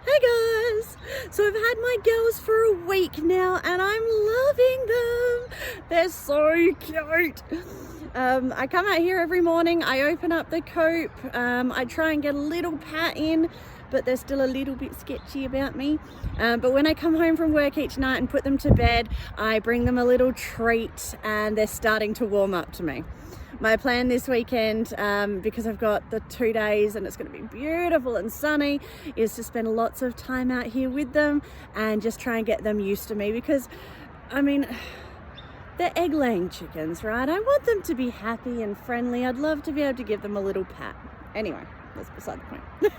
Hey guys! So I've had my girls for a week now and I'm loving them. They're so cute. I come out here every morning, I open up the coop, I try and get a little pat in, but they're still a little bit sketchy about me. But when I come home from work each night and put them to bed, I bring them a little treat and they're starting to warm up to me. My plan this weekend, because I've got the 2 days and it's going to be beautiful and sunny, is to spend lots of time out here with them and just try and get them used to me, because I mean, they're egg-laying chickens, right? I want them to be happy and friendly. I'd love to be able to give them a little pat. Anyway, that's beside the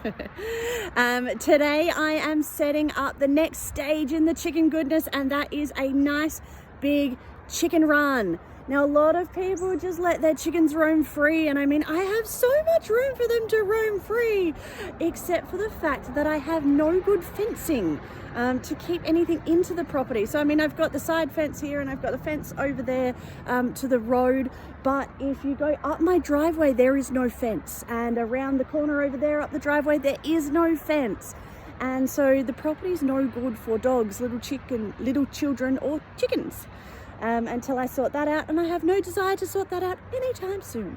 point. Today I am setting up the next stage in the chicken goodness, and that is a nice big chicken run. Now, a lot of people just let their chickens roam free, and I mean, I have so much room for them to roam free, except for the fact that I have no good fencing to keep anything into the property. So I mean, I've got the side fence here and I've got the fence over there to the road, but if you go up my driveway, there is no fence, and around the corner over there up the driveway, there is no fence. And so the property is no good for dogs, little children or chickens. Until I sort that out, and I have no desire to sort that out anytime soon.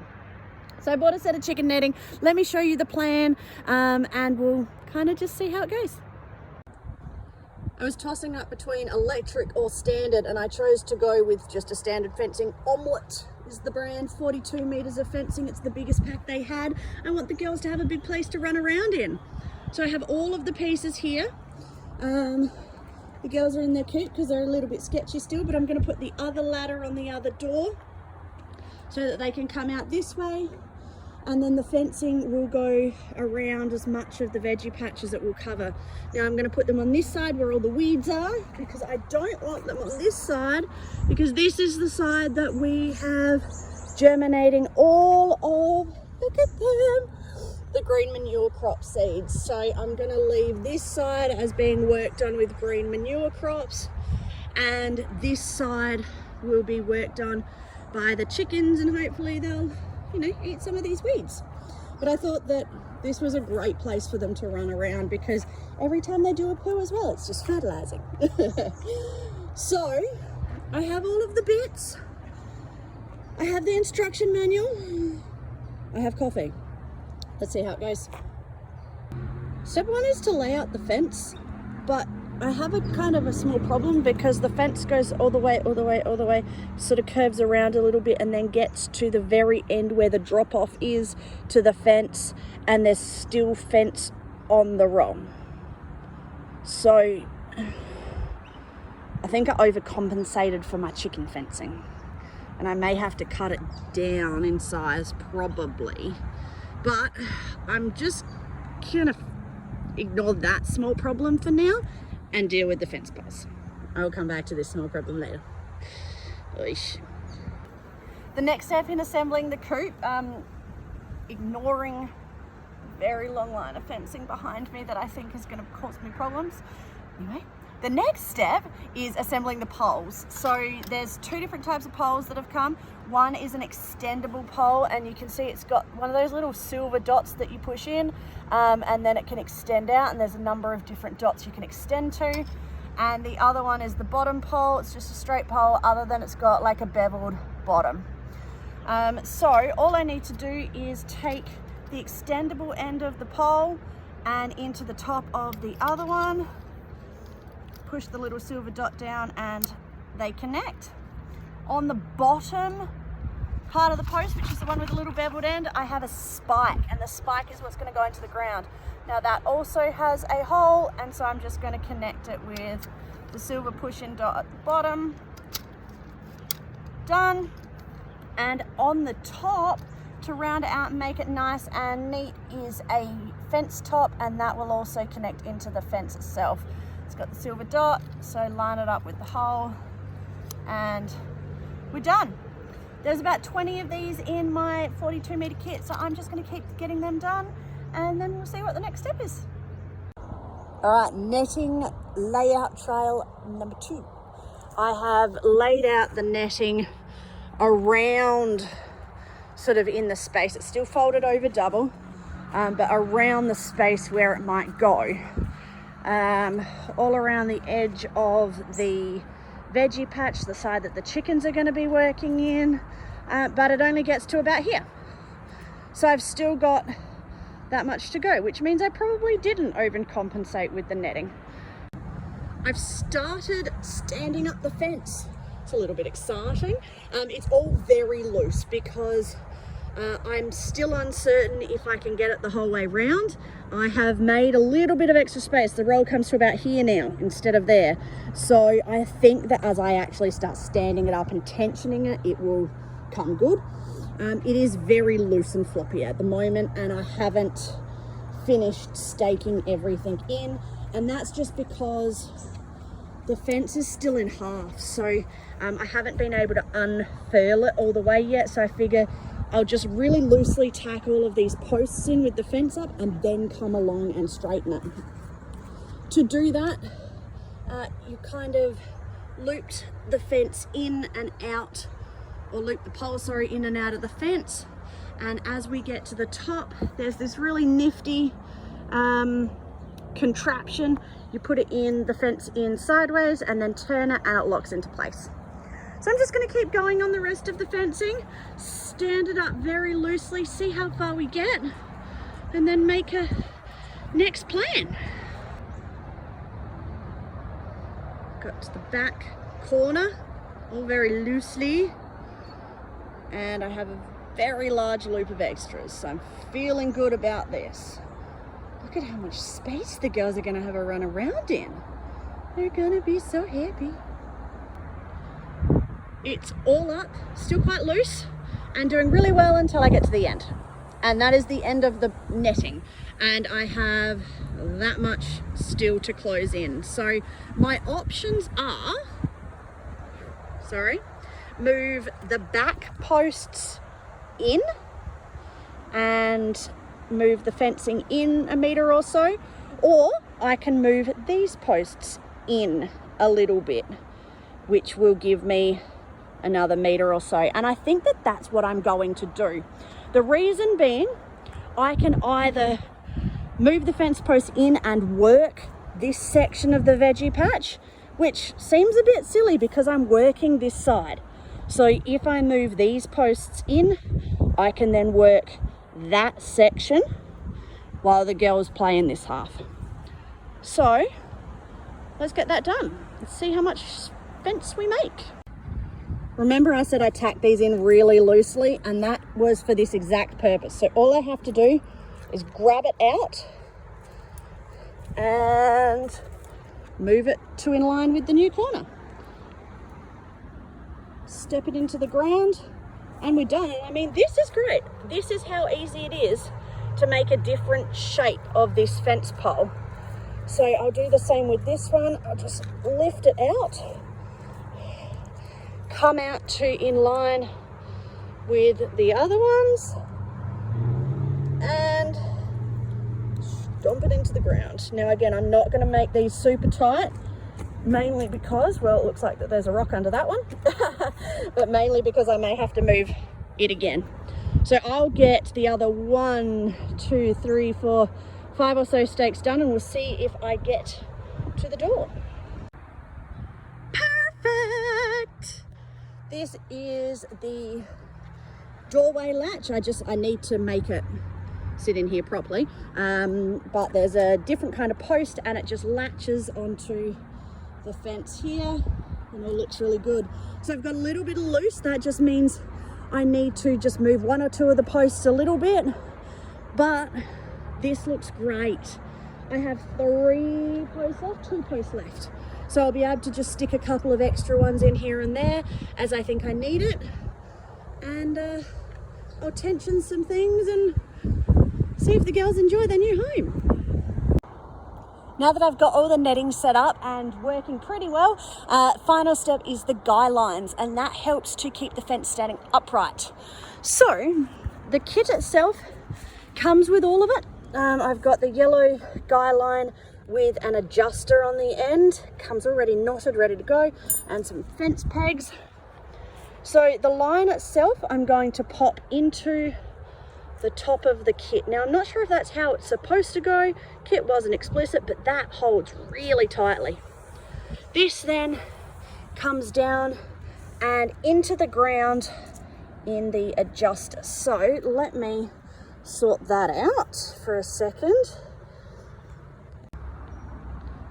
So I bought a set of chicken netting. Let me show you the plan, and we'll kind of just see how it goes. I was tossing up between electric or standard, and I chose to go with just a standard fencing. Omelette is the brand, 42 meters of fencing. It's the biggest pack they had. I want the girls to have a big place to run around in. So I have all of the pieces here. The girls are in their coop because they're a little bit sketchy still, but I'm going to put the other ladder on the other door so that they can come out this way, and then the fencing will go around as much of the veggie patch as it will cover. Now I'm going to put them on this side where all the weeds are, because I don't want them on this side, because this is the side that we have germinating all of, look at them, the green manure crop seeds. So I'm going to leave this side as being worked on with green manure crops, and this side will be worked on by the chickens, and hopefully they'll, you know, eat some of these weeds. But I thought that this was a great place for them to run around, because every time they do a poo as well, it's just fertilizing. So I have all of the bits. I have the instruction manual. I have coffee. Let's see how it goes. Step one is to lay out the fence, but I have a kind of a small problem, because the fence goes all the way, sort of curves around a little bit, and then gets to the very end where the drop off is to the fence, and there's still fence on the row. So I think I overcompensated for my chicken fencing, and I may have to cut it down in size probably. But I'm just gonna ignore that small problem for now and deal with the fence poles. I'll come back to this small problem later. Oish. The next step in assembling the coop, ignoring the very long line of fencing behind me that I think is going to cause me problems. Anyway, the next step is assembling the poles. So there's two different types of poles that have come. One is an extendable pole, and you can see it's got one of those little silver dots that you push in, and then it can extend out, and there's a number of different dots you can extend to. And the other one is the bottom pole. It's just a straight pole, other than it's got like a beveled bottom. So all I need to do is take the extendable end of the pole and into the top of the other one, push the little silver dot down, and they connect. On the bottom part of the post, which is the one with the little beveled end, I have a spike, and the spike is what's going to go into the ground. Now that also has a hole, and so I'm just going to connect it with the silver push-in dot at the bottom. Done. And on the top, to round it out and make it nice and neat, is a fence top, and that will also connect into the fence itself. It's got the silver dot, so line it up with the hole, and we're done. There's about 20 of these in my 42 meter kit, so I'm just going to keep getting them done, and then we'll see what the next step is. All right, netting layout trail number 2. I have laid out the netting around, sort of in the space. It's still folded over double, but around the space where it might go. all around the edge of the veggie patch, the side that the chickens are going to be working in, but it only gets to about here. So I've still got that much to go, which means I probably didn't overcompensate with the netting. I've started standing up the fence. It's a little bit exciting. It's all very loose because I'm still uncertain if I can get it the whole way round. I have made a little bit of extra space. The roll comes to about here now instead of there. So I think that as I actually start standing it up and tensioning it, it will come good. It is very loose and floppy at the moment, and I haven't finished staking everything in, and that's just because the fence is still in half. So I haven't been able to unfurl it all the way yet. So I figure I'll just really loosely tack all of these posts in with the fence up and then come along and straighten it. To do that, you kind of looped the fence in and out, or loop the pole, sorry, in and out of the fence. And as we get to the top, there's this really nifty contraption. You put it in, the fence in sideways, and then turn it and it locks into place. So I'm just going to keep going on the rest of the fencing, stand it up very loosely, see how far we get, and then make a next plan. Got to the back corner, all very loosely, and I have a very large loop of extras, so I'm feeling good about this. Look at how much space the girls are going to have a run around in. They're going to be so happy. It's all up, still quite loose, and doing really well until I get to the end. And that is the end of the netting. And I have that much still to close in. So my options are, move the back posts in and move the fencing in a meter or so, or I can move these posts in a little bit, which will give me another meter or so. And I think that that's what I'm going to do. The reason being, I can either move the fence posts in and work this section of the veggie patch, which seems a bit silly because I'm working this side. So if I move these posts in, I can then work that section while the girls play in this half. So let's get that done. Let's see how much fence we make. Remember I said I tacked these in really loosely, and that was for this exact purpose. So all I have to do is grab it out and move it to in line with the new corner. Step it into the ground and we're done. And I mean, this is great. This is how easy it is to make a different shape of this fence pole. So I'll do the same with this one. I'll just lift it out, come out to in line with the other ones, and stomp it into the ground. Now again, I'm not going to make these super tight, mainly because, well, it looks like that there's a rock under that one, but mainly because I may have to move it again. So I'll get the other 1, 2, 3, 4, 5 or so stakes done, and we'll see if I get to the door. Perfect! This is the doorway latch. I need to make it sit in here properly, but there's a different kind of post and it just latches onto the fence here and it looks really good. So I've got a little bit of loose. That just means I need to just move 1 or 2 of the posts a little bit, but this looks great. I have 3 posts left, 2 posts left. So I'll be able to just stick a couple of extra ones in here and there as I think I need it. And I'll tension some things and see if the girls enjoy their new home. Now that I've got all the netting set up and working pretty well, final step is the guy lines, and that helps to keep the fence standing upright. So the kit itself comes with all of it. I've got the yellow guy line with an adjuster on the end, comes already knotted, ready to go, and some fence pegs. So the line itself I'm going to pop into the top of the kit. Now I'm not sure if that's how it's supposed to go. Kit wasn't explicit, but that holds really tightly. This then comes down and into the ground in the adjuster. So let me sort that out for a second.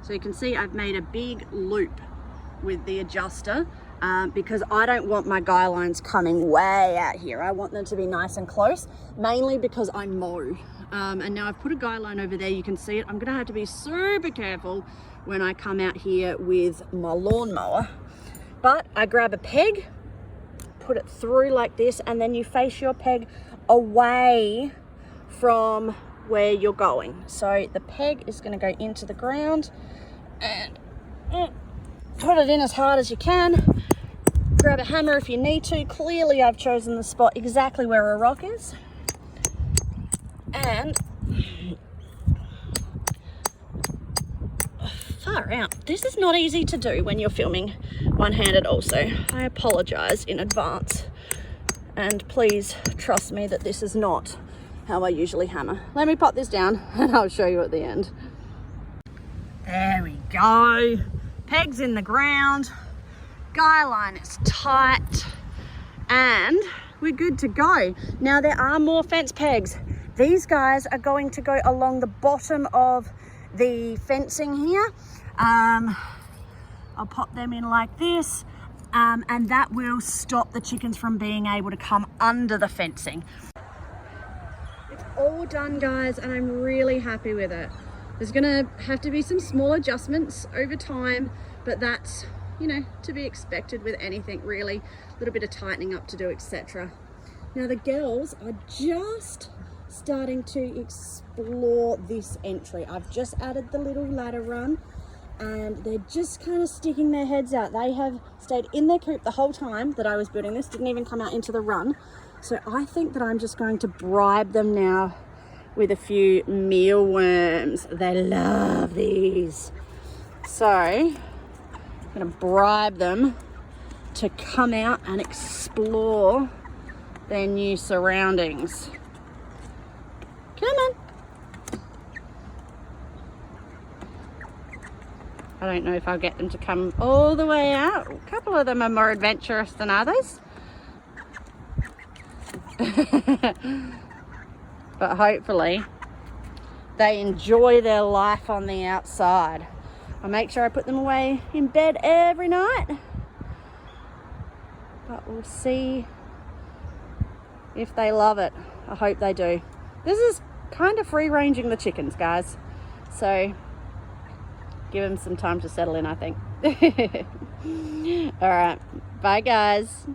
So you can see I've made a big loop with the adjuster because I don't want my guy lines coming way out here. I want them to be nice and close, mainly because I mow. And now I've put a guy line over there, you can see it. I'm gonna have to be super careful when I come out here with my lawnmower. But I grab a peg, put it through like this, and then you face your peg away from where you're going. So the peg is going to go into the ground, and put it in as hard as you can. Grab a hammer if you need to. Clearly I've chosen the spot exactly where a rock is, and far out. This is not easy to do when you're filming one-handed also. I apologize in advance, and please trust me that this is not how I usually hammer. Let me pop this down and I'll show you at the end. There we go. Pegs in the ground, guy line is tight, and we're good to go. Now there are more fence pegs. These guys are going to go along the bottom of the fencing here. I'll pop them in like this, and that will stop the chickens from being able to come under the fencing. It's all done, guys, and I'm really happy with it. There's gonna have to be some small adjustments over time, but that's, you know, to be expected with anything really. A little bit of tightening up to do, etc. Now the girls are just starting to explore this entry. I've just added the little ladder run, and they're just kind of sticking their heads out. They have stayed in their coop the whole time that I was building this, didn't even come out into the run. So I think that I'm just going to bribe them now with a few mealworms. They love these. So I'm gonna bribe them to come out and explore their new surroundings. Come on. I don't know if I'll get them to come all the way out. A couple of them are more adventurous than others. But hopefully they enjoy their life on the outside. I make sure I put them away in bed every night. But we'll see if they love it. I hope they do. This is kind of free ranging the chickens, guys. So give them some time to settle in, I think. All right, bye guys.